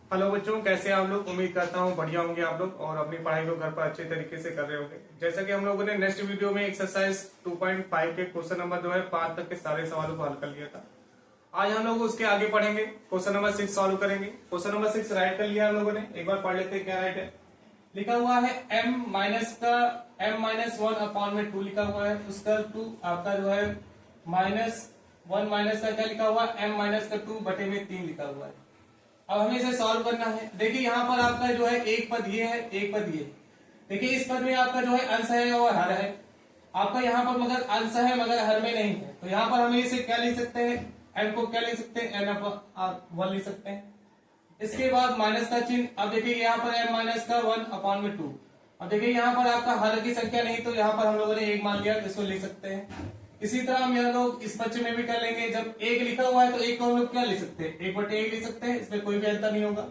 Hello बच्चों, कैसे हैं आप लोग। उम्मीद करता हूँ बढ़िया होंगे आप लोग और अपनी पढ़ाई को घर पर अच्छे तरीके से कर रहे होंगे। जैसा कि हम लोगों ने नेक्स्ट वीडियो में एक्सरसाइज 2.5 के क्वेश्चन नंबर जो है 5 तक के सारे सवालों को हल कर लिया था। आज हम लोग उसके आगे पढ़ेंगे, क्वेश्चन नंबर 6 सॉल्व करेंगे। क्वेश्चन नंबर 6 राइट कर लिया हम लोगों ने, एक बार पढ़ लेते हैं क्या राइट है। लिखा हुआ है m-1 अपॉन में 2 लिखा हुआ है, उसका 2 आपका जो है -1 माइनस का क्या लिखा हुआ है, m-2 बटे में 3 लिखा हुआ है। अब हमें इसे सॉल्व करना है। देखिए यहाँ पर आपका जो है एक पद ये है, एक पद ये। देखिए इस पद में आपका जो है अंश है और हर है। आपका यहाँ पर मगर अंश है मगर हर में नहीं है, तो यहाँ पर हमें इसे क्या लिख सकते हैं, एन को क्या लिख सकते हैं, n/1 लिख सकते हैं। इसके बाद माइनस का चिन्ह। अब देखिए यहाँ पर m-1 अपॉन में 2। अब देखिए यहाँ पर आपका हर की संख्या नहीं, तो यहाँ पर हम लोगों ने एक मान लिया, इसको लिख सकते हैं। इसी तरह हम यहाँ लोग इस बच्चे में भी कर लेंगे। जब एक लिखा हुआ है तो एक को हम लोग क्या लिख सकते हैं, 1/1 लिख सकते हैं, इसमें कोई भी अंतर नहीं होगा।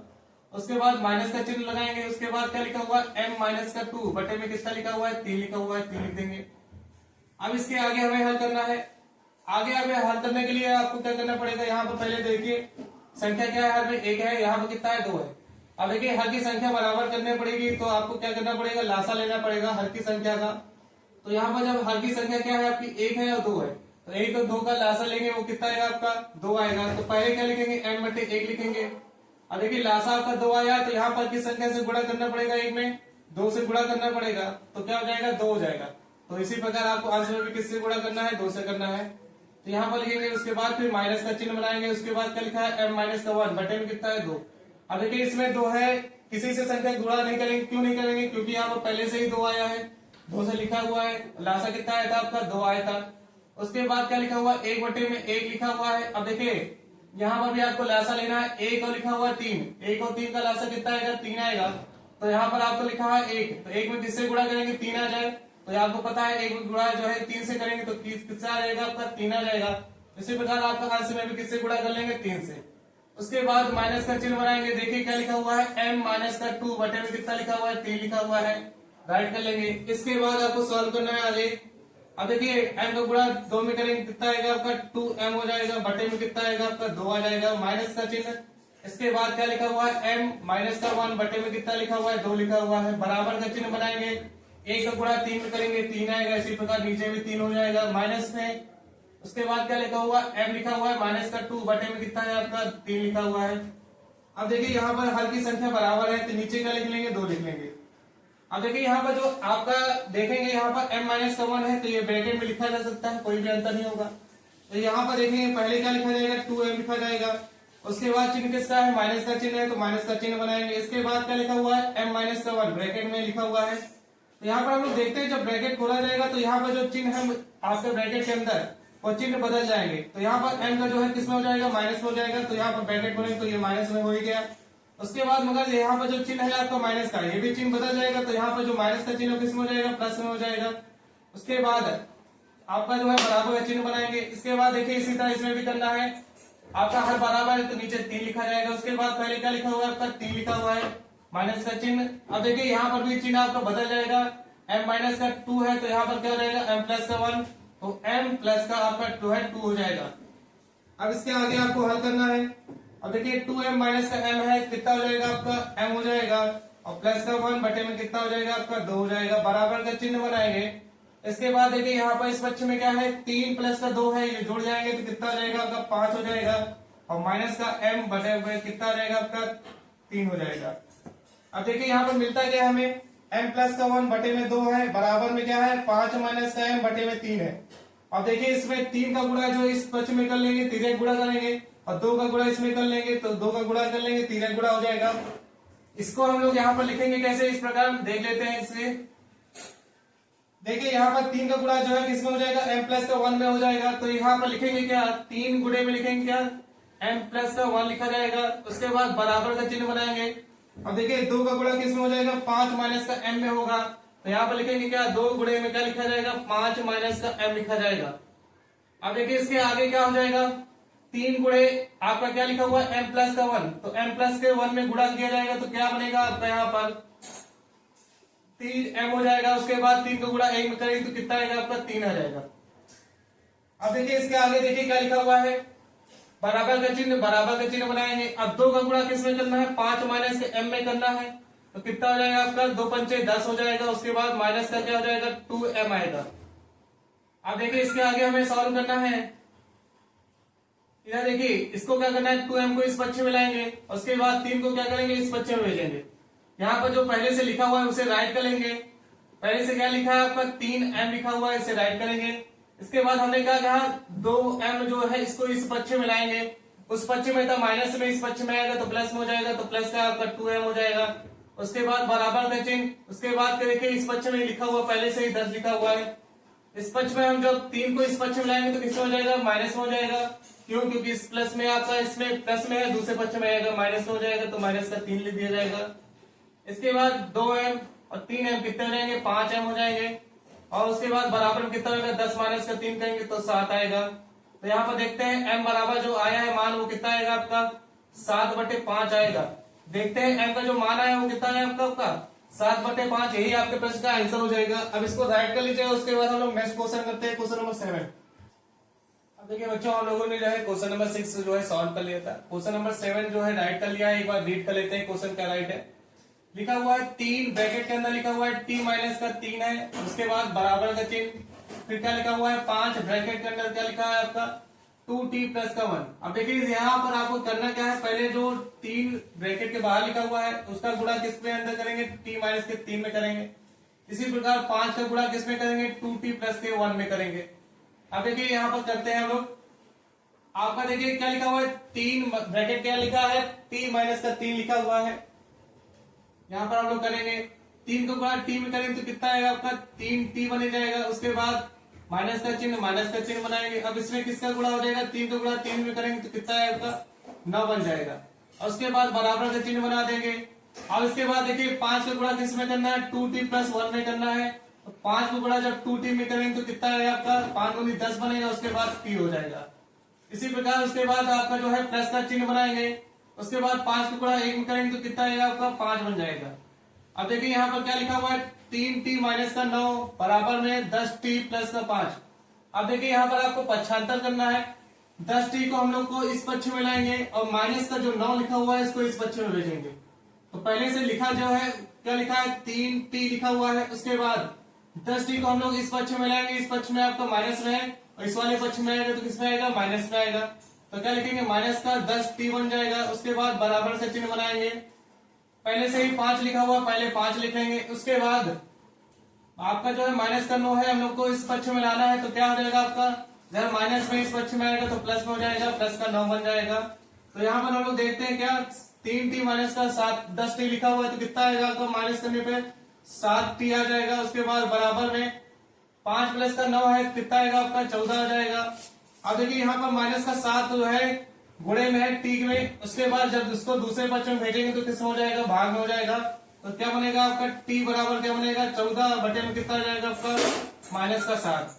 उसके बाद माइनस का चिन्ह लगाएंगे। उसके बाद क्या लिखा हुआ है, m-2 बटे में किसका लिखा हुआ है, 3 लिखा हुआ है, 3 लिख देंगे। अब इसके आगे हमें हल करना है। आगे हमें हल करने के लिए आपको क्या करना पड़ेगा, यहाँ पर पहले देखिए संख्या क्या है, हर में 1 है, यहाँ पर कितना है, 2 है। अब देखिए हर की संख्या बराबर करनी पड़ेगी, तो आपको क्या करना पड़ेगा, लासा लेना पड़ेगा हर की संख्या का। तो यहाँ पर जब हर की संख्या क्या है आपकी, 1 है और 2 है, तो 1 और 2 का लासा लेंगे, वो कितना आएगा आपका, 2 आएगा। तो पहले क्या लिखेंगे, m/1 लिखेंगे। अब देखिए लासा आपका 2 आया, तो यहाँ पर किस संख्या से गुणा करना पड़ेगा, 1 में 2 से गुणा करना पड़ेगा, तो क्या हो जाएगा, 2 हो जाएगा। तो इसी प्रकार आपको अंश में भी किससे गुणा करना है, 2 से करना है। तो यहाँ पर लिखेंगे, उसके बाद फिर माइनस का चिन्ह बनाएंगे। उसके बाद क्या लिखा है, m-1 बटे में कितना है, 2। अब देखिए इसमें 2 है, किसी से संख्या गुणा नहीं करेंगे। क्यों नहीं करेंगे, क्योंकि यहाँ पर पहले से ही 2 आया है, 2 से लिखा हुआ है। लासा कितना आया था आपका, 2 आया था। उसके बाद क्या लिखा हुआ, 1 बटे में 1 लिखा हुआ है। अब देखिए यहाँ पर भी आपको लासा लेना है। 1 और लिखा हुआ है 3, 1 और 3 का लासा कितना आएगा, 3 आएगा। तो यहाँ पर आपको लिखा है 1, तो 1 में किससे गुणा करेंगे, 3 आ जाए। तो आपको पता है 1 में गुणा जो है 3 से करेंगे तो किससे आ जाएगा आपका, 3 आ जाएगा। इसी प्रकार आपका अंश में भी किससे गुणा कर लेंगे, 3 से। उसके बाद माइनस का चिन्ह बनाएंगे। देखिए क्या लिखा हुआ है, m-2 बटे में कितना लिखा हुआ है, 3 लिखा हुआ है, राइट कर लेंगे। इसके बाद आपको सॉल्व करना है आगे। अब देखिए m का गुणा 2 में करेंगे, कितना आएगा आपका, 2m हो जाएगा, बटे में कितना आएगा आपका, 2 आ जाएगा, माइनस का चिन्ह। इसके बाद क्या लिखा हुआ है, m-1 बटे में कितना लिखा हुआ है, 2 लिखा हुआ है, बराबर का चिन्ह बनाएंगे। 1 का गुणा 3 में करेंगे, 3 आएगा, इसी प्रकार नीचे भी 3 हो जाएगा, माइनस में। उसके बाद क्या लिखा हुआ, m लिखा हुआ है, -2 बटे में कितना है आपका, 3 लिखा हुआ है। अब देखिए यहाँ पर हर की संख्या बराबर है, तो नीचे क्या लिख लेंगे, 2 लिख लेंगे। अब देखिए यहाँ पर जो आपका देखेंगे, यहाँ पर m-1 है, तो ये ब्रैकेट में लिखा जा सकता है, कोई भी अंतर नहीं होगा। तो यहाँ पर देखेंगे पहले क्या लिखा जाएगा, 2m लिखा जाएगा। उसके बाद चिन्ह किसका है, माइनस का चिन्ह है, तो माइनस का चिन्ह बनाएंगे। इसके बाद क्या लिखा हुआ है, m-1 ब्रैकेट में लिखा हुआ है। तो यहाँ पर हम लोग देखते हैं, जब ब्रैकेट खोला जाएगा तो यहाँ पर जो चिन्ह है आपके ब्रैकेट के अंदर, वो चिन्ह बदल जाएंगे। तो यहाँ पर m का जो है किसमें हो जाएगा, माइनस में हो जाएगा। तो यहाँ पर ब्रैकेट खोलेंगे तो ये माइनस में हो ही गया। उसके बाद मगर यहाँ पर जो चिन्ह है आपका माइनस का, ये भी चिन्ह बदल जाएगा। तो यहाँ पर जो माइनस का चिन्ह किसमें हो जाएगा, प्लस में हो जाएगा। उसके बाद आपका जो है बराबर का चिन्ह बनाएंगे। इसके बाद देखिए इसी तरह इसमें भी करना है। आपका हर बराबर है तो नीचे 3 लिखा जाएगा। उसके बाद पहले क्या लिखा हुआ है आपका, 3 लिखा हुआ है, माइनस का चिन्ह। अब देखिए यहाँ पर भी चिन्ह आपका बदल जाएगा। m-2 है तो यहाँ पर क्या हो जाएगा, m+1, तो m प्लस का आपका 2 है, 2 हो जाएगा। अब इसके आगे आपको हल करना है। अब देखिए 2m माइनस का m है, कितना हो जाएगा आपका, m हो जाएगा, और प्लस का 1 बटे में कितना हो जाएगा आपका, 2 हो जाएगा, बराबर का चिन्ह बनाएंगे। इसके बाद देखिए यहाँ पर इस बच्चे में क्या है, 3 प्लस का 2 है, ये जुड़ जाएंगे तो कितना हो जाएगा आपका, 5 हो जाएगा, और माइनस का m बटे हुए कितना हो जाएगा आपका, 3 हो जाएगा। अब देखिए यहाँ पर मिलता क्या है हमें, m+1 बटे में 2 है, बराबर में क्या है, 5 माइनस का m बटे में 3 है। अब देखिए इसमें 3 का गुणा जो इस पक्ष में कर लेंगे, 3 गुणा करेंगे, और 2 का गुणा इसमें कर लेंगे, तो 2 का गुणा कर लेंगे, 3 गुणा हो जाएगा। इसको हम लोग यहाँ पर लिखेंगे कैसे, इस प्रकार देख लेते हैं। इससे देखिए यहाँ पर 3 का गुणा जो है किसमें हो जाएगा, m+1 में हो जाएगा। तो यहाँ पर लिखेंगे क्या, 3 गुणे में लिखेंगे क्या, m+1 लिखा जाएगा। उसके बाद बराबर का चिन्ह बनाएंगे। अब देखिए 2 का गुणा किसमें हो जाएगा, 5 माइनस का m में होगा। तो यहाँ पर लिखेंगे क्या, 2 गुणे में क्या लिखा जाएगा, 5 माइनस का m लिखा जाएगा। अब देखिए इसके आगे क्या हो जाएगा, 3 गुणे आपका क्या लिखा हुआ है, m+1, तो m+1 में गुणा किया जाएगा तो क्या बनेगा आपका यहाँ पर 3m हो जाएगा। उसके बाद 3 का गुणा 1 में करेंगे तो कितना आएगा आपका, 3 आ जाएगा। अब देखिए इसके आगे देखिए क्या लिखा हुआ है, बराबर का चिन्ह बनाएंगे। अब 2 का गुणा किस में करना है, 5 माइनस के m में करना है। तो कितना हो जाएगा आपका, 2 पंचे 10 हो जाएगा। उसके बाद माइनस का क्या हो जाएगा, 2m आएगा। अब देखिए इसके आगे हमें सॉल्व करना है। इधर देखिए इसको क्या करना है, 2m को इस पक्ष में लाएंगे, उसके बाद 3 को क्या करेंगे, इस पक्ष में भेजेंगे। यहाँ पर जो पहले से लिखा हुआ है उसे राइट करेंगे। पहले से क्या लिखा है आपका, 3m लिखा हुआ है, इसे राइट करेंगे। इसके बाद हमने क्या कहा, 2m जो है इसको इस पक्ष में लाएंगे। उस पक्ष में था माइनस में, इस पक्ष में आएगा तो प्लस में हो जाएगा, तो प्लस का आपका 2m हो जाएगा। उसके बाद बराबर का चिन्ह, उसके बाद देखिए इस पक्ष में लिखा हुआ पहले से ही 10 लिखा हुआ है। इस पक्ष में हम जब 3 को इस पक्ष में लाएंगे तो किसमें हो जाएगा, माइनस में हो जाएगा। क्यों, क्योंकि इस प्लस में आपका इसमें प्लस में है, दूसरे पक्ष में आएगा माइनस में हो जाएगा, तो माइनस का 3 लिख दिया जाएगा। इसके बाद 2m और 3m कितने हो जाएंगे, 5m हो जाएंगे। और उसके बाद बराबर में कितना होगा, 10 माइनस का 3 करेंगे तो 7 आएगा। तो यहाँ पर देखते हैं m बराबर जो आया है मान वो कितना आएगा आपका, 7/5 आएगा। देखते हैं m का जो मान आया वो कितना है आपका 7/5। यही आपके प्रश्न का आंसर हो जाएगा। अब इसको राइट कर लीजिएगा। उसके बाद हम लोग नेक्स्ट क्वेश्चन करते हैं, क्वेश्चन नंबर 7। अब देखिए बच्चों, हम लोगों ने जो है क्वेश्चन नंबर 6 जो है सॉल्व कर लिया था। क्वेश्चन नंबर 7 जो है राइट कर लिया है। एक बार रीड कर लेते हैं क्वेश्चन क्या राइट है। लिखा हुआ है 3 ब्रैकेट के अंदर लिखा हुआ है t माइनस का 3 है। उसके बाद बराबर का चिन्ह, फिर क्या लिखा हुआ है 5 ब्रैकेट के अंदर क्या लिखा है आपका 2t प्लस का 1। अब देखिए यहाँ पर आपको करना क्या है, पहले जो 3 ब्रैकेट के बाहर लिखा हुआ है उसका गुणा किस में अंदर करेंगे, t माइनस के 3 में करेंगे। इसी प्रकार 5 का गुणा किस में करेंगे, 2t प्लस के 1 में करेंगे। अब देखिए यहाँ पर करते हैं हम लोग। आपका देखिए क्या लिखा हुआ है, 3 ब्रैकेट क्या लिखा है, t माइनस का 3 लिखा हुआ है। यहाँ पर हम लोग करेंगे 3 को गुणा t में करेंगे तो कितना आएगा आपका 3t बन जाएगा। उसके बाद माइनस का चिन्ह बनाएंगे। अब इसमें किसका गुणा हो जाएगा, 3 को गुणा 3 में करेंगे तो कितना आएगा आपका 9 बन जाएगा। और उसके बाद बराबर का चिन्ह बना देंगे। अब इसके बाद देखिए 5 का गुणा किस में करना है, 2t प्लस 1 में करना है। 5 को गुणा जब 2t में करेंगे तो कितना आएगा आपका 5 दूनी 10 बनेगा। उसके बाद t हो जाएगा। इसी प्रकार उसके बाद आपका जो है प्लस का चिन्ह बनाएंगे। उसके बाद 5 को गुणा 1 में करेंगे तो कितना आएगा आपका 5 बन जाएगा। अब देखिए यहाँ पर क्या लिखा हुआ है, 3t माइनस का 9 बराबर में 10t प्लस का 5। अब देखिए यहाँ पर आपको पक्षांतर करना है। 10t को हम लोग को इस पक्ष में लाएंगे और माइनस का जो 9 लिखा हुआ है इसको इस पक्ष में भेजेंगे। तो पहले से लिखा जो है क्या लिखा है, 3t लिखा हुआ है। उसके बाद 10t को हम लोग इस पक्ष में लाएंगे, इस पक्ष में आपका माइनस में है और इस वाले पक्ष में आएगा तो किसमें आएगा, माइनस में आएगा। तो क्या लिखेंगे, माइनस का 10t बन जाएगा। उसके बाद बराबर से चिन्ह बनाएंगे। पहले से ही 5 लिखा हुआ, पहले 5 लिखेंगे। उसके बाद आपका जो है माइनस का 9 है, हम लोग को इस पक्ष में लाना है तो क्या हो जाएगा आपका, जब माइनस में इस पक्ष में आएगा तो प्लस में हो जाएगा, प्लस का 9 बन जाएगा। तो यहाँ पर हम लोग देखते हैं क्या, 3t माइनस का 10t लिखा हुआ है तो कितना आएगा आपका, माइनस करने पे 7t आ जाएगा। उसके बाद बराबर में 5 प्लस का 9 है, कितना आएगा आपका 14 आ जाएगा। अब देखिए यहाँ पर माइनस का 7 जो है गुणे में है t में। उसके बाद जब उसको दूसरे पक्ष में भेजेंगे तो किस में हो जाएगा, भाग में हो जाएगा। तो क्या बनेगा आपका t बराबर क्या बनेगा, 14 बटे में कितना आ जाएगा आपका माइनस का 7।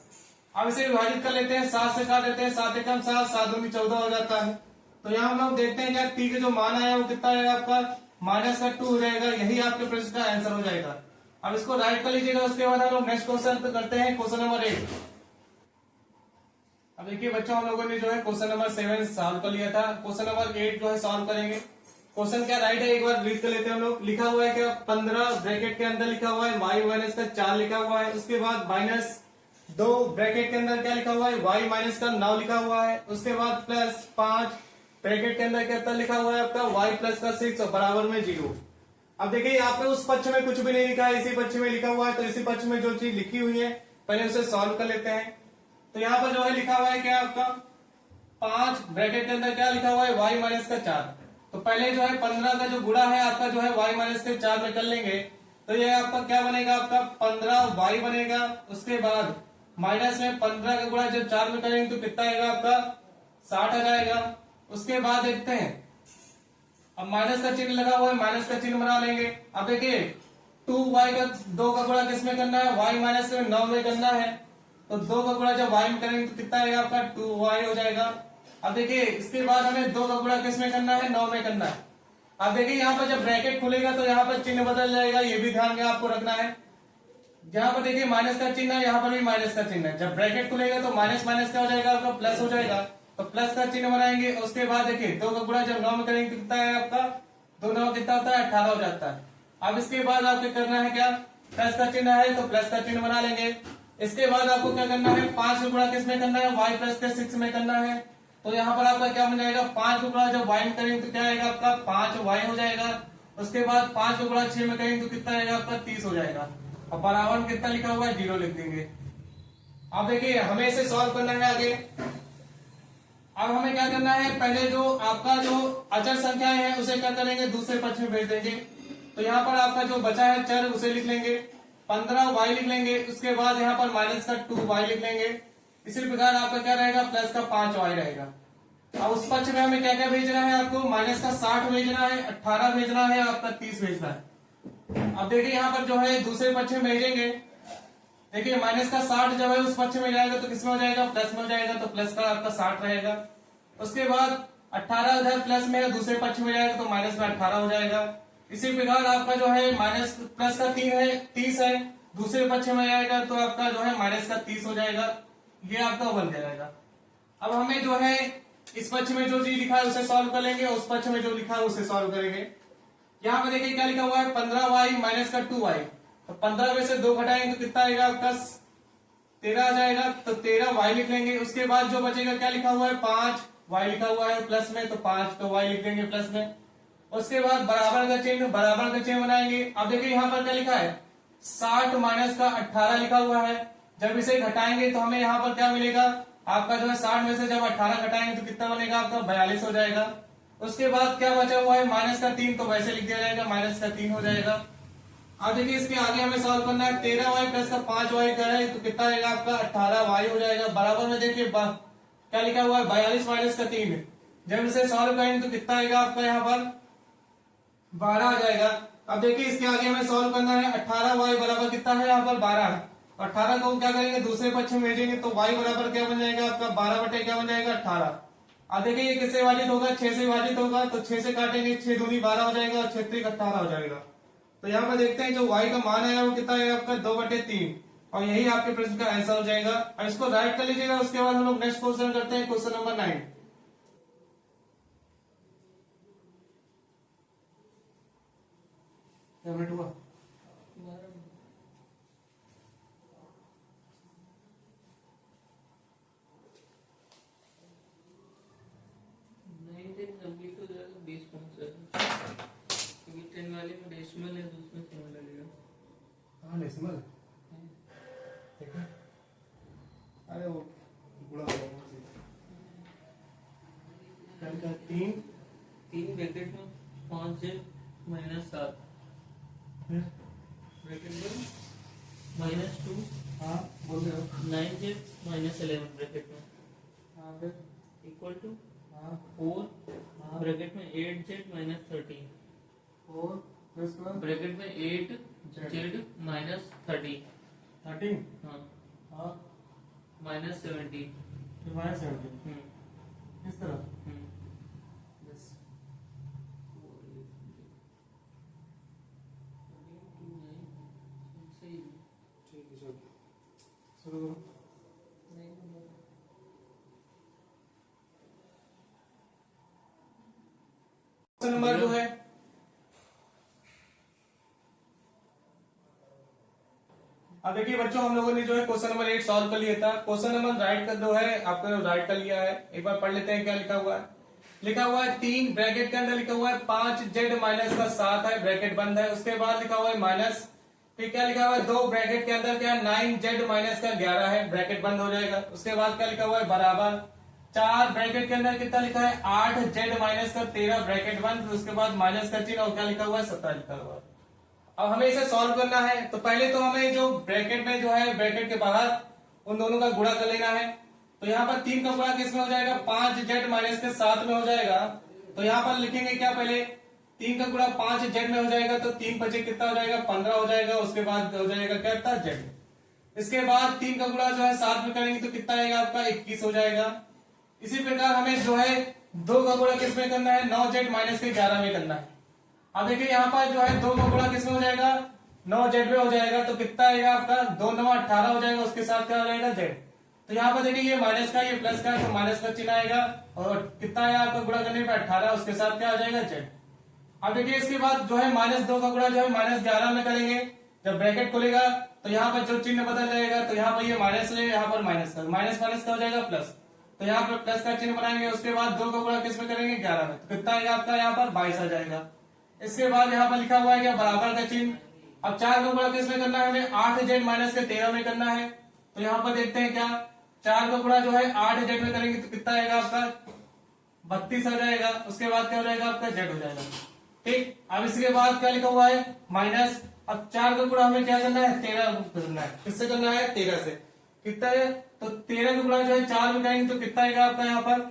अब इसे विभाजित कर लेते हैं, 7 से काट देते हैं, 7 एकम 7, 7 दूनी 14 हो जाता है। तो यहाँ हम लोग देखते हैं क्या, t का जो मान आया वो कितना आएगा आपका माइनस का 2 हो जाएगा। यही आपके प्रश्न का आंसर हो जाएगा। अब इसको राइट कर लीजिएगा। उसके बाद हम लोग नेक्स्ट क्वेश्चन करते हैं, क्वेश्चन नंबर 8। अब देखिए बच्चों, हम लोगों ने जो है क्वेश्चन नंबर 7 सॉल्व कर लिया था। क्वेश्चन नंबर 8 जो है सॉल्व करेंगे। क्वेश्चन क्या राइट है, एक बार रीड कर लेते हैं हम लोग। लिखा हुआ है क्या, 15 ब्रैकेट के अंदर लिखा हुआ है y माइनस का 4 लिखा हुआ है। उसके बाद माइनस 2 ब्रैकेट के अंदर क्या लिखा हुआ है, y माइनस का 9 लिखा हुआ है। उसके बाद प्लस 5 ब्रैकेट के अंदर क्या लिखा हुआ है आपका y प्लस का 6 और बराबर में 0। अब देखिए यहाँ पे उस पक्ष में कुछ भी नहीं लिखा है, इसी पक्ष में लिखा हुआ है। तो इसी पक्ष में जो चीज लिखी हुई है पहले उसे सॉल्व कर लेते हैं। तो यहाँ पर जो है लिखा हुआ है क्या आपका 5 ब्रैकेट के अंदर क्या लिखा हुआ है y माइनस का 4। तो पहले जो है 15 का जो गुणा है आपका जो है y माइनस के 4 में कर लेंगे। तो ये आपका क्या बनेगा, आपका 15y बनेगा। उसके बाद माइनस में 15 का गुणा जब 4 में करेंगे तो कितना आएगा आपका 60 आ जाएगा। उसके बाद देखते हैं, अब माइनस का चिन्ह लगा हुआ है, माइनस का चिन्ह बना लेंगे। अब देखिए 2y का 2 का गुणा किस में करना है, y माइनस में 9 में करना है। तो 2 का गुणा जब y में करेंगे तो कितना आएगा आपका 2y हो जाएगा। अब देखिए इसके बाद हमें 2 का गुणा किस में करना है, 9 में करना है। अब देखिए यहाँ पर जब ब्रैकेट खुलेगा तो यहाँ पर चिन्ह बदल जाएगा, ये भी ध्यान में आपको रखना है। यहाँ पर देखिए माइनस का चिन्ह है, यहाँ पर भी माइनस का चिन्ह है। जब ब्रैकेट खुलेगा तो माइनस माइनस क्या हो जाएगा आपका प्लस हो जाएगा। तो प्लस का चिन्ह बनाएंगे। उसके बाद देखिए 2 का गुणा जब 9 में करेंगे तो कितना है आपका, 2 9 कितना होता है 18 हो जाता है। अब इसके बाद आपको करना है क्या, प्लस का चिन्ह है तो प्लस का चिन्ह बना लेंगे। इसके बाद आपको क्या करना है, 5 का गुणा किस में करना है, y प्लस के 6 में करना है। तो यहाँ पर आपका क्या बन जाएगा, 5 का गुणा जब y में करेंगे तो क्या आएगा आपका 5y हो जाएगा। उसके बाद 5 का गुणा 6 में करेंगे तो कितना आएगा आपका 30 हो जाएगा। और बराबर कितना लिखा हुआ है 0 लिख देंगे। अब देखिए हमें इसे सॉल्व करना है आगे। अब हमें क्या करना है, पहले जो आपका जो अचर संख्याएं हैं उसे क्या करेंगे, दूसरे पक्ष में भेज देंगे। तो यहाँ पर आपका जो बचा है चर उसे लिख लेंगे, 15y लिख लेंगे। उसके बाद यहाँ पर माइनस का 2y लिख लेंगे। इसी प्रकार आपका क्या रहेगा, प्लस का 5y रहेगा। अब उस पक्ष में हमें क्या क्या भेजना है, आपको माइनस का 60 भेजना है, 18 भेजना है, आपका 30 भेजना है। अब देखिए यहाँ पर जो है दूसरे पक्ष में भेजेंगे। देखिए माइनस का 60 जब है उस पक्ष में जाएगा तो किसमें हो जाएगा, प्लस में हो जाएगा। तो प्लस का आपका 60 रहेगा। उसके बाद 18 उधर प्लस में है, दूसरे पक्ष में जाएगा तो माइनस में 18 हो जाएगा। इसी प्रकार आपका जो है माइनस प्लस का 3 है 30 है, दूसरे पक्ष में जाएगा तो आपका जो है माइनस का 30 हो जाएगा। ये आपका बन जाएगा। अब हमें जो है इस पक्ष में जो चीज लिखा है उसे सॉल्व कर लेंगे, उस पक्ष में जो लिखा है उसे सॉल्व करेंगे। यहाँ पर देखिए क्या लिखा हुआ है, 15y माइनस का 2y। तो 15 में से 2 घटाएंगे तो कितना आएगा आपका 13 आ जाएगा। तो 13y लिख लेंगे। उसके बाद जो बचेगा क्या लिखा हुआ है, 5y लिखा हुआ है प्लस में, तो 5 तो y लिख देंगे प्लस में। उसके बाद बराबर का चिन्ह बनाएंगे। अब देखिए यहाँ पर क्या लिखा है, 60 माइनस का 18 लिखा हुआ है। जब इसे घटाएंगे तो हमें यहाँ पर क्या मिलेगा, आपका जो है 60 में से जब 18 घटाएंगे तो कितना बनेगा आपका 42 हो जाएगा। उसके बाद क्या बचा हुआ है माइनस का 3, तो वैसे लिख दिया जाएगा, माइनस का 3 हो जाएगा। अब देखिए इसके आगे हमें सॉल्व करना है, 13y प्लस का 5y का है तो कितना आएगा आपका 18y हो जाएगा। बराबर में देखिए क्या लिखा हुआ है 42 माइनस का 3। जब इसे सॉल्व करेंगे तो कितना आएगा आपका यहाँ पर 12 आ जाएगा। अब देखिए इसके आगे हमें सॉल्व करना है, 18y बराबर कितना है यहाँ पर 12 है। 18 को क्या करेंगे दूसरे पक्ष में भेजेंगे तो y बराबर क्या बन जाएगा आपका 12 बटे क्या बन जाएगा 18। अब देखिए ये किससे विभाजित होगा, 6 से विभाजित होगा। तो 6 से काटेंगे, 6 दूनी 12 हो जाएगा और 6 18 हो जाएगा। तो यहाँ पर देखते हैं जो y का मान है वो कितना है आपका 2/3 और यही आपके प्रश्न का आंसर हो जाएगा। और इसको राइट कर लीजिएगा। उसके बाद हम लोग नेक्स्ट क्वेश्चन करते हैं, क्वेश्चन नंबर 9। क्या मिनट हुआ, कंप्लीट हो जाएगा 20 मिनट से, क्योंकि 10 वाले में डेसिमल है तो उसमें समय लगेगा। हाँ डेसिमल ठीक है। अरे वो गुणा हो गया 3 ब्रैकेट में 5z माइनस 7 ब्रैकेट में -2 हाँ बोल रहे हो 9z माइनस 11 ब्रैकेट में हाँ फिर इक्वल टू हाँ 4 ब्रैकेट में 8z माइनस 13 4 फिर उसके बाद ब्रैकेट में 8z माइनस 30 13 हाँ हाँ माइनस 17 फिर -17 किस तरह बस ठीक है चलो शुरू करो। क्वेश्चन नंबर जो है अब देखिए बच्चों हम लोगों ने जो है क्वेश्चन नंबर 8 सॉल्व कर लिया था। क्वेश्चन नंबर राइट कर जो है आपका राइट कर लिया है, एक बार पढ़ लेते हैं क्या लिखा हुआ है। लिखा हुआ है 3 ब्रैकेट के अंदर लिखा हुआ है 5z माइनस का 7 है, ब्रैकेट बंद है। उसके बाद लिखा हुआ है माइनस, फिर क्या लिखा हुआ है 2 ब्रैकेट के अंदर क्या 9z माइनस का 11 है, ब्रैकेट बंद हो जाएगा। उसके बाद क्या लिखा हुआ है बराबर 4 ब्रैकेट के अंदर कितना लिखा है 8z माइनस का 13, ब्रैकेट बंद। उसके बाद माइनस का चिन्ह और क्या लिखा हुआ है 17 लिखा हुआ है। अब हमें इसे सॉल्व करना है तो पहले तो हमें जो ब्रैकेट में जो है ब्रैकेट के बाहर उन दोनों का गुणा कर लेना है। तो यहाँ पर 3 का गुणा किसमें हो जाएगा 5z माइनस के 7 में हो जाएगा। तो यहाँ पर लिखेंगे क्या, पहले 3 का गुणा 5z में हो जाएगा तो 3 बचे कितना हो जाएगा 15 हो जाएगा। उसके बाद हो जाएगा क्या था z। इसके बाद 3 का गुणा जो है 7 में करेंगे तो कितना आएगा आपका 21 हो जाएगा। इसी प्रकार हमें जो है 2 का गुणा किसमें करना है 9z माइनस के 11 में करना है। अब देखिए यहाँ पर जो है 2 का गुणा किसमें हो जाएगा 9z में हो जाएगा तो कितना आएगा आपका 2 9 18 हो जाएगा। उसके साथ क्या हो जाएगा z। तो यहाँ पर देखिए ये माइनस का ये प्लस का, तो माइनस का चिन्ह आएगा और कितना है आपका गुणा करने पे 18, उसके साथ क्या आ जाएगा z। अब देखिए इसके बाद जो है -2 का गुणा जो है -11 में करेंगे। जब ब्रैकेट खुलेगा तो यहाँ पर जो चिन्ह बदल जाएगा, तो यहाँ पर ये माइनस है, यहाँ पर माइनस का, माइनस माइनस का हो जाएगा प्लस, तो यहाँ पर प्लस का चिन्ह बनाएंगे। उसके बाद 2 का गुणा किस में करेंगे 11 में, तो कितना आएगा आपका यहाँ पर 22 आ जाएगा। इसके बाद यहाँ पर लिखा हुआ है क्या बराबर का चिन्ह। अब 4 का गुणा किस में करना है हमें 8z माइनस के 13 में करना है। तो यहाँ पर देखते हैं क्या 4 का गुणा जो है 8z में करेंगे तो कितना आएगा आपका 32 आ जाएगा। उसके बाद क्या हो जाएगा आपका z हो जाएगा। ठीक, अब इसके बाद क्या लिखा हुआ है माइनस। अब 4 का गुणा हमें क्या करना है 13 करना है, किससे करना है 13 से, कितना है तो 13 का गुणा जो है 4 में करेंगे तो कितना आएगा आपका यहाँ पर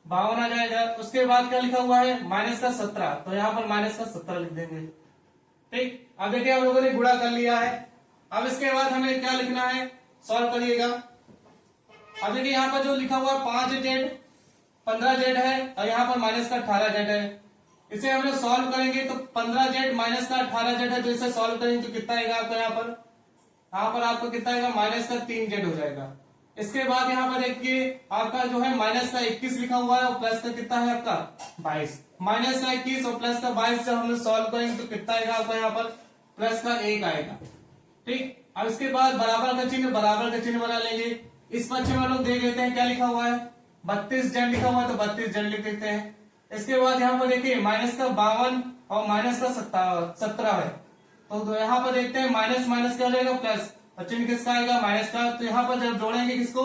52 आ जाएगा। उसके बाद क्या लिखा हुआ है -17, तो यहाँ पर -17 लिख देंगे। ठीक, अब देखिए हम लोगों ने गुणा कर लिया है। अब इसके बाद हमें क्या लिखना है सॉल्व करिएगा। अब देखिए यहाँ पर जो लिखा हुआ है 5z 15z है और यहाँ पर माइनस का 18z है। इसे हम लोग सॉल्व करेंगे तो 15z माइनस का 18z है, तो इसे सॉल्व करेंगे तो कितना आएगा आपको यहाँ पर आपको कितना आएगा -3z हो जाएगा। इसके बाद यहाँ पर देखिए आपका जो है -21 लिखा हुआ है और प्लस का कितना है आपका 22, -21 और प्लस का 22 जब हम लोग सॉल्व करेंगे तो कितना आएगा आपका यहाँ पर प्लस का 1 आएगा। ठीक, अब इसके बाद बराबर का चिन्ह बना लेंगे। इस पक्ष में हम लोग देख लेते हैं क्या लिखा हुआ है 32z लिखा हुआ है, तो 32z लिख देते हैं। इसके बाद यहाँ पर देखिए माइनस का 52 और माइनस का 17 है, तो यहाँ पर देखते हैं माइनस माइनस क्या हो जाएगा प्लस, और चिन्ह किसका आएगा माइनस का। तो यहाँ पर जब जोड़ेंगे किसको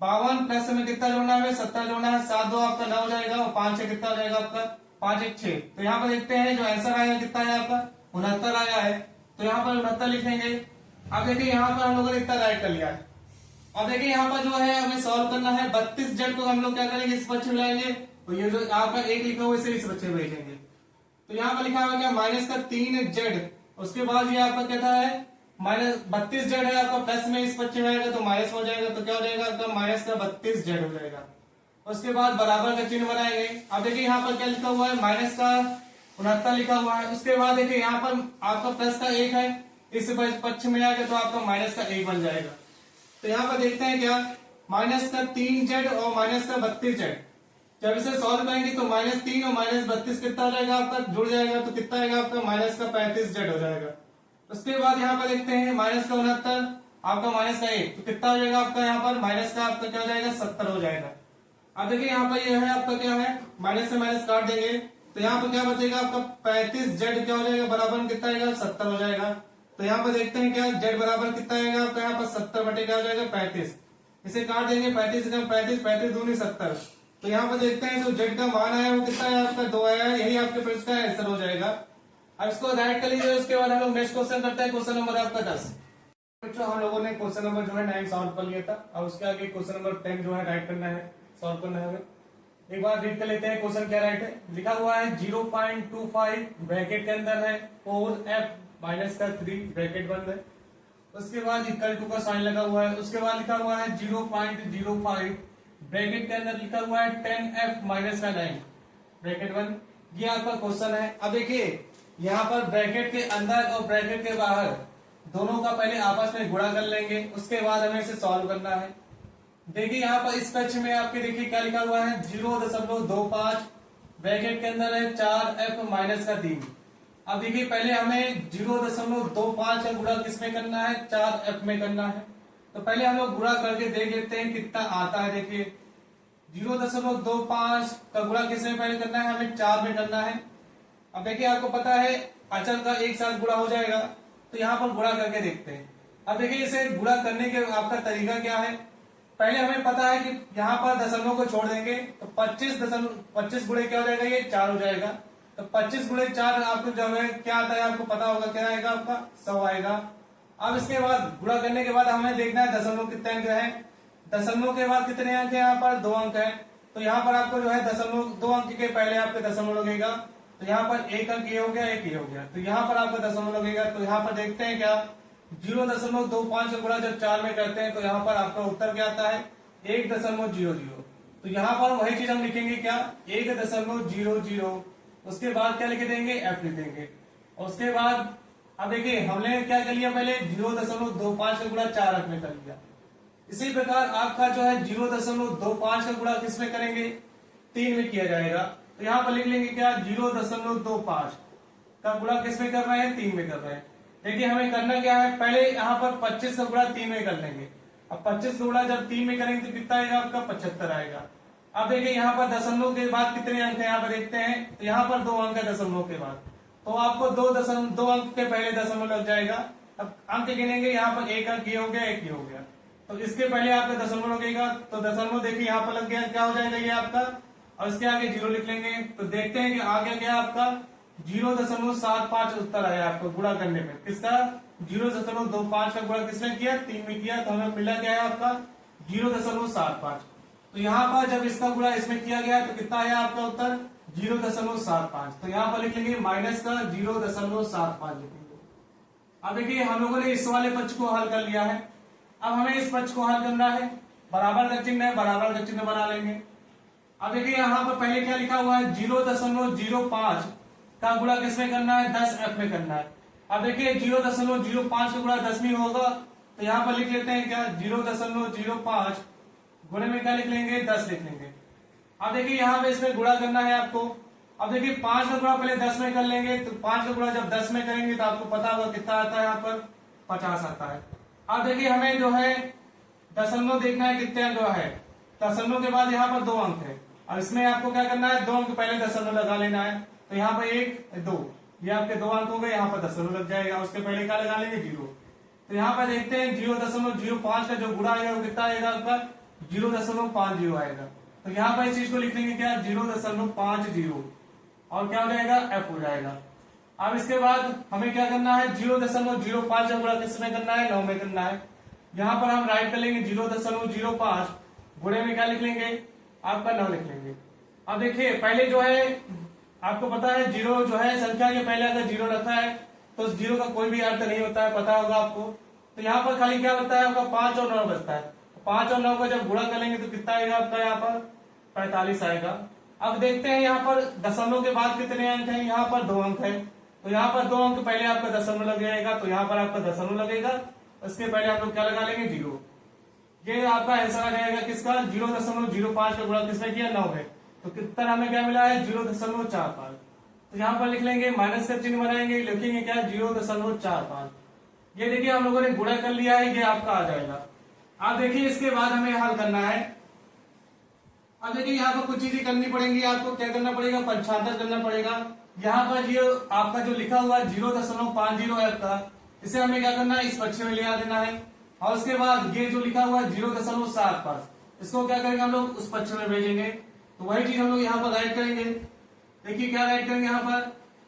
52 प्लस में कितना जोड़ना है 17 जोड़ना है, 7 2 आपका 9 हो जाएगा और 5 से कितना हो जाएगा आपका 5 1 6। तो यहाँ पर देखते हैं जो आंसर आया कितना है आपका 69 आया है, तो यहाँ पर 69 लिख देंगे। अब देखिए यहाँ पर हम लोगों ने इतना राइट कर लिया है। अब देखिए यहाँ पर जो है हमें सॉल्व करना है 32z को हम लोग क्या करेंगे इस पक्ष में लाएंगे, तो ये जो आपका 1 लिखा हुआ इसे इस पक्ष में भेजेंगे। तो यहाँ पर लिखा हुआ क्या -3z, उसके बाद ये आपका कहता है -32z है आपका प्लस में इस पक्ष में आएगा तो माइनस हो जाएगा, तो क्या हो जाएगा आपका -32z हो जाएगा। उसके बाद बराबर का चिन्ह बनाएंगे। अब देखिए यहाँ पर क्या लिखा हुआ है -69 लिखा हुआ है। उसके बाद देखिए यहाँ पर आपका प्लस का 1 है, इस पक्ष में आएगा तो आपका माइनस का 1 बन जाएगा। तो यहाँ पर देखते हैं क्या -3z और -32z, जब इसे सॉल्व करेंगे तो -3 और -32 कितना हो जाएगा आपका जुड़ जाएगा, तो कितना आएगा आपका -35z हो जाएगा। उसके बाद यहाँ पर देखते हैं -69 आपका -1, तो कितना हो जाएगा आपका यहाँ पर माइनस का आपका क्या हो जाएगा 70 हो जाएगा। अब देखिए यहाँ पर ये है आपका क्या है माइनस से माइनस काट देंगे, तो यहाँ पर क्या बचेगा आपका 35z क्या हो जाएगा बराबर में कितना आएगा 70 हो जाएगा। तो यहाँ पर देखते हैं क्या z बराबर कितना आएगा आपका यहाँ पर 70 बटे क्या हो जाएगा 35, इसे काट देंगे 35 35 दूनी 70। तो यहाँ पर देखते हैं जो z का मान आया वो कितना है आपका 2 आया, यही आपके प्रश्न का आंसर हो जाएगा। अब इसको राइट कर लीजिए। उसके बाद हम लोग नेक्स्ट क्वेश्चन करते हैं, क्वेश्चन नंबर आपका 10। बच्चों हम लोगों ने क्वेश्चन नंबर जो है 9 सॉल्व कर लिया था, अब उसके आगे क्वेश्चन नंबर 10 जो है राइट करना है, सॉल्व करना है हमें। एक बार रीड कर लेते हैं क्वेश्चन क्या राइट है। लिखा हुआ है 0.25 ब्रैकेट के अंदर है 4f माइनस का 3 ब्रैकेट बंद है, उसके बाद इक्वल टू का साइन लगा हुआ है। उसके बाद लिखा हुआ है 0.05 ब्रैकेट के अंदर लिखा हुआ है 10f माइनस का 9 ब्रैकेट बंद। ये आपका क्वेश्चन है। अब देखिए यहाँ पर ब्रैकेट के अंदर और ब्रैकेट के बाहर दोनों का पहले आपस में गुणा कर लेंगे, उसके बाद हमें इसे सॉल्व करना है। देखिए यहाँ पर इस पक्ष में आपके देखिए क्या लिखा हुआ है 0.25 ब्रैकेट के अंदर है 4f माइनस का 3। अब देखिए पहले हमें 0.25 का गुणा किसमें करना है 4f में करना है, तो पहले हम लोग गुणा करके देख लेते हैं कितना आता है। देखिए 0.25 का गुणा किसमें पहले करना है हमें 4 में करना है। अब देखिए आपको पता है अचल का एक साथ गुणा हो जाएगा, तो यहाँ पर गुणा करके देखते हैं। अब देखिए इसे गुणा करने के आपका तरीका क्या है, पहले हमें पता है कि यहाँ पर दशमलव को छोड़ देंगे तो 25 गुणे क्या हो जाएगा ये 4 हो जाएगा, तो 25 गुणे 4 आपको जो है क्या आता है आपको पता होगा क्या आएगा आपका 100 आएगा। अब इसके बाद गुणा करने के बाद हमें देखना है दशमलव कितने अंक है, दशमलव के बाद कितने अंक है यहाँ पर 2 अंक है, तो यहाँ पर आपको जो है दशमलव 2 अंक के पहले आपके दशमलव लगेगा, तो यहाँ पर 1 अंक ये हो गया 1 ये हो गया, तो यहाँ पर आपका दशमलव लगेगा। तो यहाँ पर देखते हैं क्या 0.25 का गुणा जब 4 में करते हैं तो यहाँ पर आपका उत्तर क्या आता है 1.00। तो यहाँ पर वही चीज हम लिखेंगे क्या 1.00, उसके बाद क्या लिख देंगे f लिख देंगे। और उसके बाद अब देखिए हमने क्या कर लिया पहले 0.25 का गुणा 4 अंक में कर लिया, इसी प्रकार आपका जो है 0.25 का गुणा किसमें करेंगे, 3 में किया जाएगा। तो यहाँ पर लिख लेंगे क्या, 0.25 का गुणा किसमें कर रहे हैं, 3 में कर रहे हैं। देखिए हमें करना क्या है, पहले यहाँ पर 25 का गुणा 3 में कर लेंगे। अब 25 का गुणा जब 3 में करेंगे तो कितना आएगा आपका, 75 आएगा। अब देखिए यहाँ पर दशमलव के बाद कितने अंक है यहाँ पर देखते हैं, तो यहाँ पर 2 अंक है दशमलव के बाद, तो आपको 2 अंक के पहले दशमलव लग जाएगा। अब अंक गिनेंगे, यहाँ पर 1 अंक ये हो गया, 1 ये हो गया, तो इसके पहले आपका दशमलव लगेगा, तो दशमलव देखिए यहाँ पर लग गया, क्या हो जाएगा ये आपका, और इसके आगे 0 लिख लेंगे। तो देखते हैं कि आगे क्या आपका 0.75 उत्तर आया आपको गुणा करने में, किसका 0.25 का गुणा किसने किया, 3 में किया, तो हमें मिला क्या है आपका 0.75। तो यहाँ पर जब इसका गुणा इसमें किया गया तो कितना आया आपका उत्तर 0.75। तो यहाँ पर लिख लेंगे माइनस का 0.75 लिखेंगे। अब देखिए हम लोगों ने इस वाले पक्ष को हल कर लिया है, अब हमें इस पक्ष को हल करना है, बराबर का चिन्ह है, बराबर का चिन्ह बना लेंगे। अब देखिए यहाँ पर पहले क्या लिखा हुआ है, 0.05 का गुणा किसमें करना है, 10f में करना है। अब देखिए 0.05 का गुणा 10 में होगा, तो यहाँ पर लिख लेते हैं क्या 0.05 गुणे में क्या लिख लेंगे, 10 लिख लेंगे। अब देखिए यहाँ पे इसमें गुणा करना है आपको। अब देखिए 5 का गुणा पहले 10 में कर लेंगे, तो 5 का गुणा जब 10 में करेंगे तो आपको पता होगा कितना आता है, यहाँ पर 50 आता है। अब देखिए हमें जो है दशमलव देखना है, कितने अंक है, दशमलव के बाद यहाँ पर 2 अंक है, और इसमें आपको क्या करना है, 2 अंक पहले दशमलव लगा लेना है। तो यहाँ पर 1 2 ये आपके 2 अंक हो गए, यहाँ पर दशमलव लग जाएगा, उसके पहले क्या लगा लेंगे 0। तो यहाँ पर देखते हैं 0.05 का जो गुणा आएगा वो कितना आएगा आपका 0.50 आएगा। तो यहाँ पर इस चीज को लिख लेंगे क्या 0.50 और क्या हो जाएगा f हो जाएगा। अब इसके बाद हमें क्या करना है 0.05 का गुणा किसमें करना है 9 में करना है। यहाँ पर हम राइट कर लेंगे 0.05 गुणे में क्या लिख लेंगे आपका 9 लिख लेंगे। अब देखिए पहले जो है आपको पता है 0 जो है संख्या के पहले अगर 0 रखा है तो उस 0 का कोई भी अर्थ नहीं होता है, पता होगा आपको। तो यहाँ पर खाली क्या बचता है आपका 5 और 9 बचता है। 5 और 9 का जब गुणा करेंगे तो कितना आएगा आपका यहाँ पर 45 आएगा। अब देखते हैं यहाँ पर दशमलव के बाद कितने अंक हैं, यहाँ पर 2 अंक है, तो यहाँ पर 2 अंक पहले आपका दशमलव लग जाएगा, तो यहाँ पर आपका दशमलव लगेगा, उसके पहले हम लोग क्या लगा लेंगे 0। ये आपका आंसर आ जाएगा किसका 0.05 का गुणा किसने किया 9 है, तो कितना हमें क्या मिला है 0.45। तो यहाँ पर लिख लेंगे माइनस का चिन्ह बनाएंगे, लिखेंगे क्या 0.45। ये देखिए हम लोगों ने गुणा कर लिया है, ये आपका आ जाएगा। अब देखिए इसके बाद हमें हल करना है। अब देखिए यहाँ पर कुछ चीजें करनी पड़ेंगी, आपको क्या करना पड़ेगा पंचांतर करना पड़ेगा। यहाँ पर ये आपका जो लिखा हुआ है 0.50 का, इसे हमें क्या करना है इस पक्ष में ले आ देना है, और उसके बाद ये जो लिखा हुआ है 0.75 इसको क्या करेंगे हम लोग उस पक्ष में भेजेंगे। तो वही चीज हम लोग यहाँ पर राइट करेंगे। देखिए क्या राइट करेंगे, यहाँ पर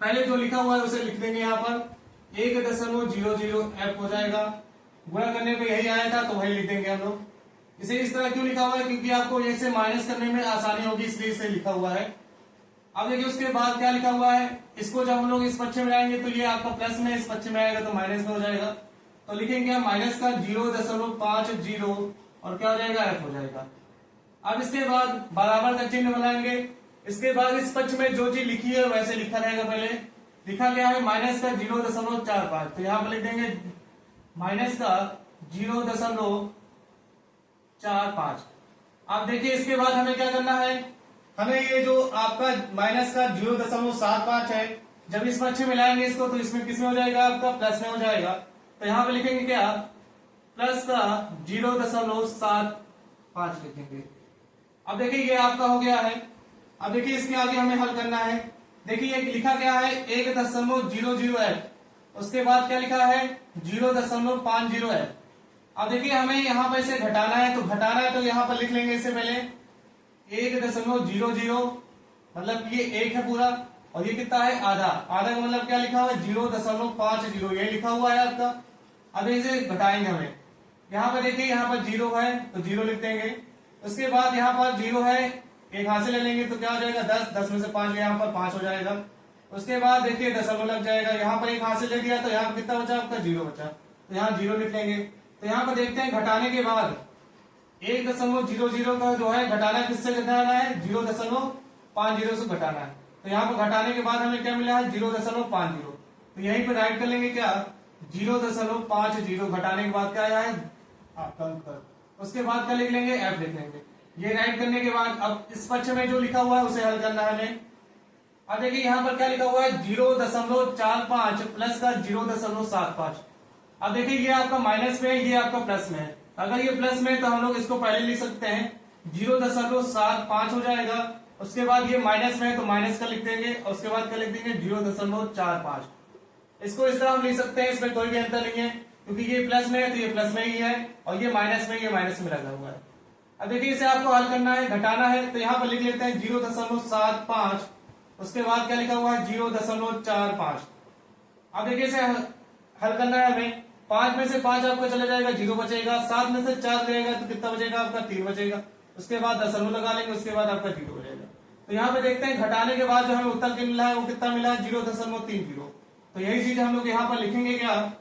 पहले जो लिखा हुआ है उसे लिख देंगे, यहाँ पर 1.00 हो जाएगा, गुणा करने पे यही आया था तो वही लिख देंगे हम लोग। इसे इस तरह क्यों लिखा हुआ है, क्योंकि आपको ऐसे माइनस करने में आसानी होगी इसलिए इसे लिखा हुआ है। अब देखिए उसके बाद क्या लिखा हुआ है, इसको जब हम लोग इस पक्ष में लाएंगे तो ये आपका प्लस में, इस पक्ष में आएगा तो माइनस में हो जाएगा। तो लिखेंगे माइनस का 0.50 और क्या हो जाएगा f हो जाएगा। अब इसके बाद बराबर का चिन्ह बनाएंगे। इसके बाद इस पक्ष में जो चीज लिखी है वैसे लिखा रहेगा। पहले लिखा क्या है माइनस का 0.45, तो यहाँ पर लिख देंगे माइनस का 0.45। अब देखिए इसके बाद हमें क्या करना है, हमें ये जो आपका माइनस का 0.75 है जब इस पक्ष में मिलाएंगे इसको तो इसमें किसमें हो जाएगा आपका प्लस में हो जाएगा। तो यहाँ पे लिखेंगे क्या प्लस का 0.75 लिखेंगे। अब देखिए ये आपका हो गया है। अब देखिए इसके आगे हमें हल करना है। देखिए ये लिखा क्या है 1.00f, उसके बाद क्या लिखा है 0.50f। अब देखिए हमें यहाँ पर इसे घटाना है, तो घटाना है तो यहाँ पर लिख लेंगे इससे पहले 1.00 मतलब ये 1 है पूरा, और ये कितना है आधा, आधा का मतलब क्या लिखा हुआ है 0.50 ये लिखा हुआ है आपका। अब इसे घटाएंगे हमें, यहाँ पर देखिए यहाँ पर 0 है तो 0 लिख देंगे। उसके बाद यहाँ पर 0 है, एक हाथ से ले लेंगे तो क्या हो जाएगा 10, 10 में से 5 यहाँ पर 5 हो जाएगा। उसके बाद देखिए दशमलव लग जाएगा, यहाँ पर एक हाथ से ले लिया तो यहाँ पर कितना बचा आपका 0 बचा, तो यहाँ 0 लिख लेंगे। तो यहाँ पर देखते हैं घटाने के बाद 1.00 का जो है घटाना किससे घटाना है 0.50 से घटाना है। तो यहाँ पर घटाने के बाद हमें क्या मिला है 0.50, तो यहीं पर राइट कर लेंगे क्या 0.50 घटाने के बाद क्या आया है आपका उत्तर उसके बाद क्या लिख लेंगे, एफ लिख लेंगे। ये राइट करने के बाद अब इस पक्ष में जो लिखा हुआ है उसे हल करना है हमें। अब देखिए यहाँ पर क्या लिखा हुआ है 0.45 प्लस का 0.75। अब देखिए ये आपका माइनस में है, ये आपका प्लस में है। अगर ये प्लस में है तो हम लोग इसको पहले लिख सकते हैं 0.75 हो जाएगा। उसके बाद ये माइनस में है तो माइनस का लिख देंगे और उसके बाद क्या लिख देंगे 0.45। इसको इस तरह हम लिख सकते हैं, इसमें कोई भी अंतर नहीं है क्योंकि ये प्लस में है तो ये प्लस में ही है और ये माइनस में, ये माइनस में लगा हुआ है। अब देखिए इसे आपको हल करना है, घटाना है, तो यहाँ पर लिख लेते हैं 0.75। उसके बाद क्या लिखा हुआ है 0.45। अब देखिए इसे हल करना है हमें। 5 में से 5 आपका चला जाएगा, 0 बचेगा। 7 में से 4 जाएगा तो कितना बचेगा आपका, 3 बचेगा। उसके बाद दशमलव लगा लेंगे, उसके बाद आपका 0 बचेगा। तो यहाँ पे देखते हैं घटाने के बाद जो हमें उत्तर मिला है वो कितना मिला है 0.30। तो यही चीज हम लोग यहाँ पर लिखेंगे क्या,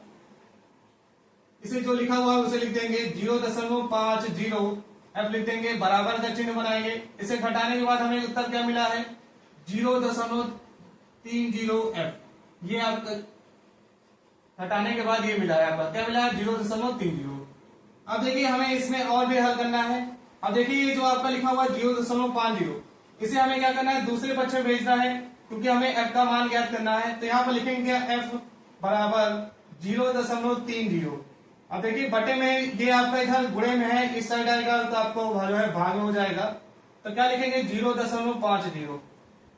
इसे जो लिखा हुआ है उसे लिख देंगे 0.50 एफ लिख देंगे, बराबर का चिन्ह बनाएंगे। इसे घटाने के बाद हमें उत्तर क्या मिला है 0.30 एफ। ये आपका घटाने के बाद ये मिला है, आपका क्या मिला है 0.30। अब देखिए हमें इसमें और भी हल करना है। अब देखिए ये जो आपका लिखा हुआ है 0.50, इसे हमें क्या करना है दूसरे पक्ष में भेजना है क्योंकि हमें एफ का मान ज्ञात करना है। तो यहाँ पर लिखेंगे क्या, एफ बराबर 0.30। अब देखिए बटे में ये आपका इधर गुणे में है, इस साइड आएगा तो आपको जो है भाग में हो जाएगा। तो क्या लिखेंगे 0.50।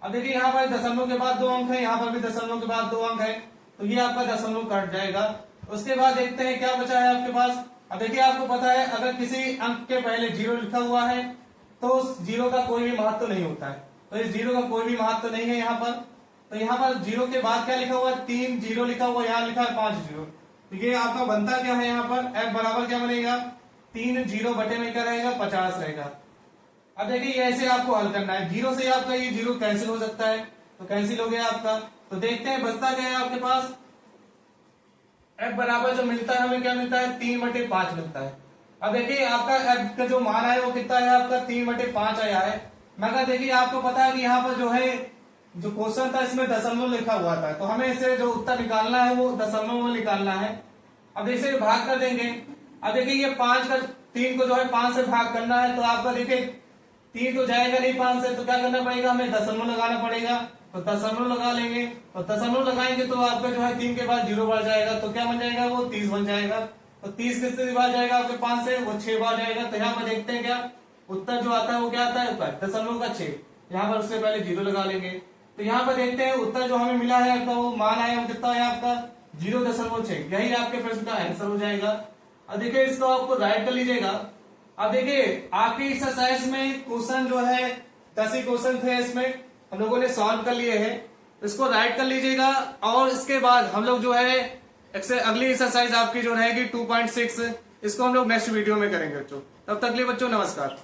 अब देखिए यहाँ पर दशमलव के बाद 2 अंक है, यहाँ पर भी दशमलव के बाद 2 अंक है, तो ये आपका दशमलव कट जाएगा। उसके बाद देखते हैं क्या बचा है आपके पास। अब देखिए आपको पता है अगर किसी अंक के पहले 0 लिखा हुआ है तो उस 0 का कोई भी महत्व नहीं होता है। तो इस 0 का कोई भी महत्व नहीं है यहाँ पर। तो यहाँ पर 0 के बाद क्या लिखा हुआ है 3 0 लिखा हुआ, यहाँ लिखा है 5 0। तो ये आपका बनता क्या है यहाँ पर, एफ बराबर क्या बनेगा 3 0 बटे में क्या रहेगा 50 रहेगा। अब देखिए ऐसे आपको हल करना है। 0 से आपका ये 0 कैंसिल हो सकता है, तो कैंसिल हो गया आपका। तो देखते हैं बचता क्या है आपके पास, एफ बराबर जो मिलता है हमें क्या मिलता है 3/5 मिलता है। अब देखिए आपका एफ का जो मान है वो कितना है आपका 3/5 आया है। मगर देखिए आपको पता है कि यहाँ पर जो है जो क्वेश्चन था इसमें दशमलव लिखा हुआ था, तो हमें इसे जो उत्तर निकालना है वो दशमलव में निकालना है। अब इसे भाग कर देंगे। अब देखिए ये 5 का 3 को जो है 5 से भाग करना है, तो आपका देखिए 3 तो जाएगा नहीं 5 से, तो क्या करना पड़ेगा हमें दशमलव लगाना पड़ेगा। तो दशमलव लगा लेंगे, तो दशमलव लगाएंगे तो आपका जो है 3 के बाद 0 बढ़ जाएगा, तो क्या बन जाएगा वो 30 बन जाएगा। तो 30 किससे डिवाइड जाएगा आपके 5 से, वो 6 बार जाएगा। तो यहाँ पर देखते हैं क्या उत्तर जो आता है वो क्या आता है दशमलव का 6। यहाँ पर उससे पहले 0 लगा लेंगे। तो यहाँ पर देखते हैं उत्तर जो हमें मिला है आपका वो मान है वो कितना है आपका 0.6। यही आपके प्रश्न का आंसर हो जाएगा। अब देखिए इसको आपको राइट कर लीजिएगा। अब देखिए आपके एक्सरसाइज में क्वेश्चन जो है 10 ही क्वेश्चन थे, इसमें हम लोगों ने सॉल्व कर लिए हैं। इसको राइट कर लीजिएगा और इसके बाद हम लोग जो है अगली एक्सरसाइज आपकी जो रहेगी 2.6, इसको हम लोग नेक्स्ट वीडियो में करेंगे बच्चों। तब तक के लिए बच्चों नमस्कार।